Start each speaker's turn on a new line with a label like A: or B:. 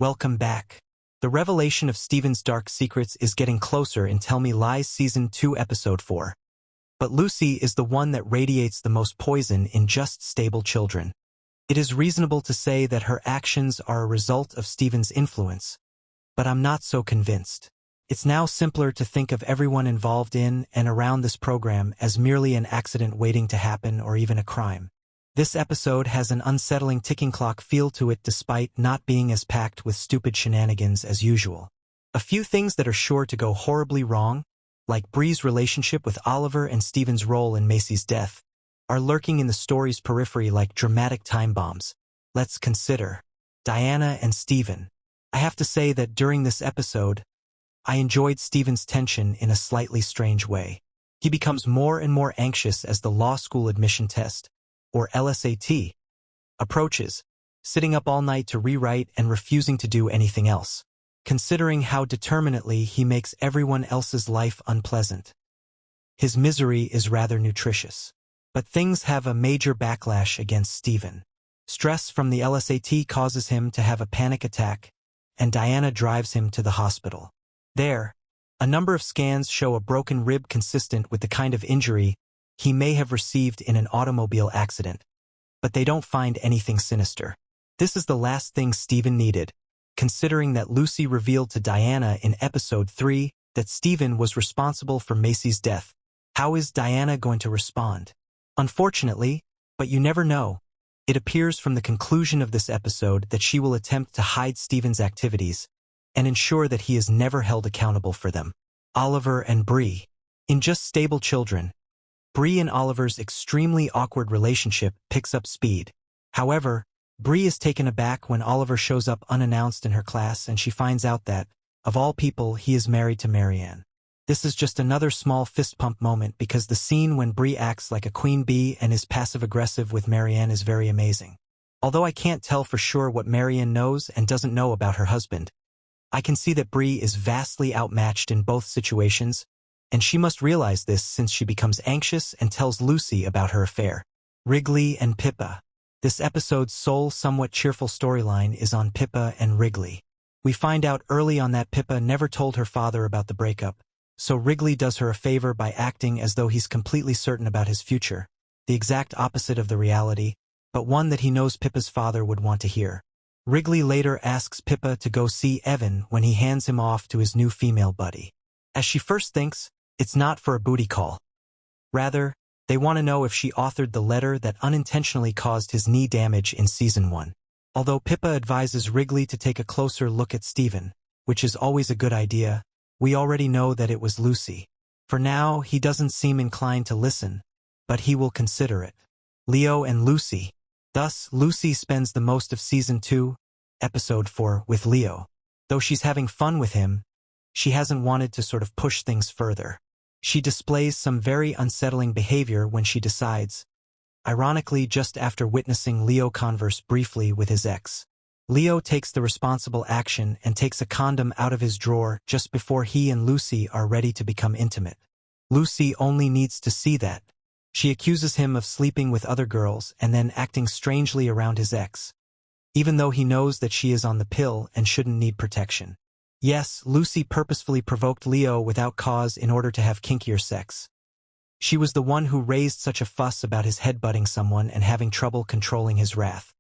A: Welcome back. The revelation of Steven's dark secrets is getting closer in Tell Me Lies Season 2 Episode 4. But Lucy is the one that radiates the most poison in Just Stable Children. It is reasonable to say that her actions are a result of Steven's influence, but I'm not so convinced. It's now simpler to think of everyone involved in and around this program as merely an accident waiting to happen or even a crime. This episode has an unsettling ticking clock feel to it despite not being as packed with stupid shenanigans as usual. A few things that are sure to go horribly wrong, like Bree's relationship with Oliver and Steven's role in Macy's death, are lurking in the story's periphery like dramatic time bombs. Let's consider Diana and Steven. I have to say that during this episode, I enjoyed Steven's tension in a slightly strange way. He becomes more and more anxious as the law school admission test, or LSAT, approaches, sitting up all night to rewrite and refusing to do anything else, considering how determinedly he makes everyone else's life unpleasant. His misery is rather nutritious. But things have a major backlash against Steven. Stress from the LSAT causes him to have a panic attack, and Diana drives him to the hospital. There, a number of scans show a broken rib consistent with the kind of injury he may have received in an automobile accident, but they don't find anything sinister. This is the last thing Steven needed, considering that Lucy revealed to Diana in Episode 3 that Steven was responsible for Macy's death. How is Diana going to respond? Unfortunately, but you never know, it appears from the conclusion of this episode that she will attempt to hide Steven's activities and ensure that he is never held accountable for them. Oliver and Bree. In Just Stable Children, Bree and Oliver's extremely awkward relationship picks up speed. However, Bree is taken aback when Oliver shows up unannounced in her class and she finds out that, of all people, he is married to Marianne. This is just another small fist pump moment because the scene when Bree acts like a queen bee and is passive-aggressive with Marianne is very amazing. Although I can't tell for sure what Marianne knows and doesn't know about her husband, I can see that Bree is vastly outmatched in both situations, and she must realize this since she becomes anxious and tells Lucy about her affair. Wrigley and Pippa. This episode's sole somewhat cheerful storyline is on Pippa and Wrigley. We find out early on that Pippa never told her father about the breakup, so Wrigley does her a favor by acting as though he's completely certain about his future, the exact opposite of the reality, but one that he knows Pippa's father would want to hear. Wrigley later asks Pippa to go see Evan when he hands him off to his new female buddy. As she first thinks, it's not for a booty call. Rather, they want to know if she authored the letter that unintentionally caused his knee damage in Season 1. Although Pippa advises Wrigley to take a closer look at Steven, which is always a good idea, we already know that it was Lucy. For now, he doesn't seem inclined to listen, but he will consider it. Leo and Lucy. Thus, Lucy spends the most of Season 2, Episode 4, with Leo. Though she's having fun with him, she hasn't wanted to sort of push things further. She displays some very unsettling behavior when she decides, ironically just after witnessing Leo converse briefly with his ex. Leo takes the responsible action and takes a condom out of his drawer just before he and Lucy are ready to become intimate. Lucy only needs to see that. She accuses him of sleeping with other girls and then acting strangely around his ex, even though he knows that she is on the pill and shouldn't need protection. Yes, Lucy purposefully provoked Leo without cause in order to have kinkier sex. She was the one who raised such a fuss about his headbutting someone and having trouble controlling his wrath.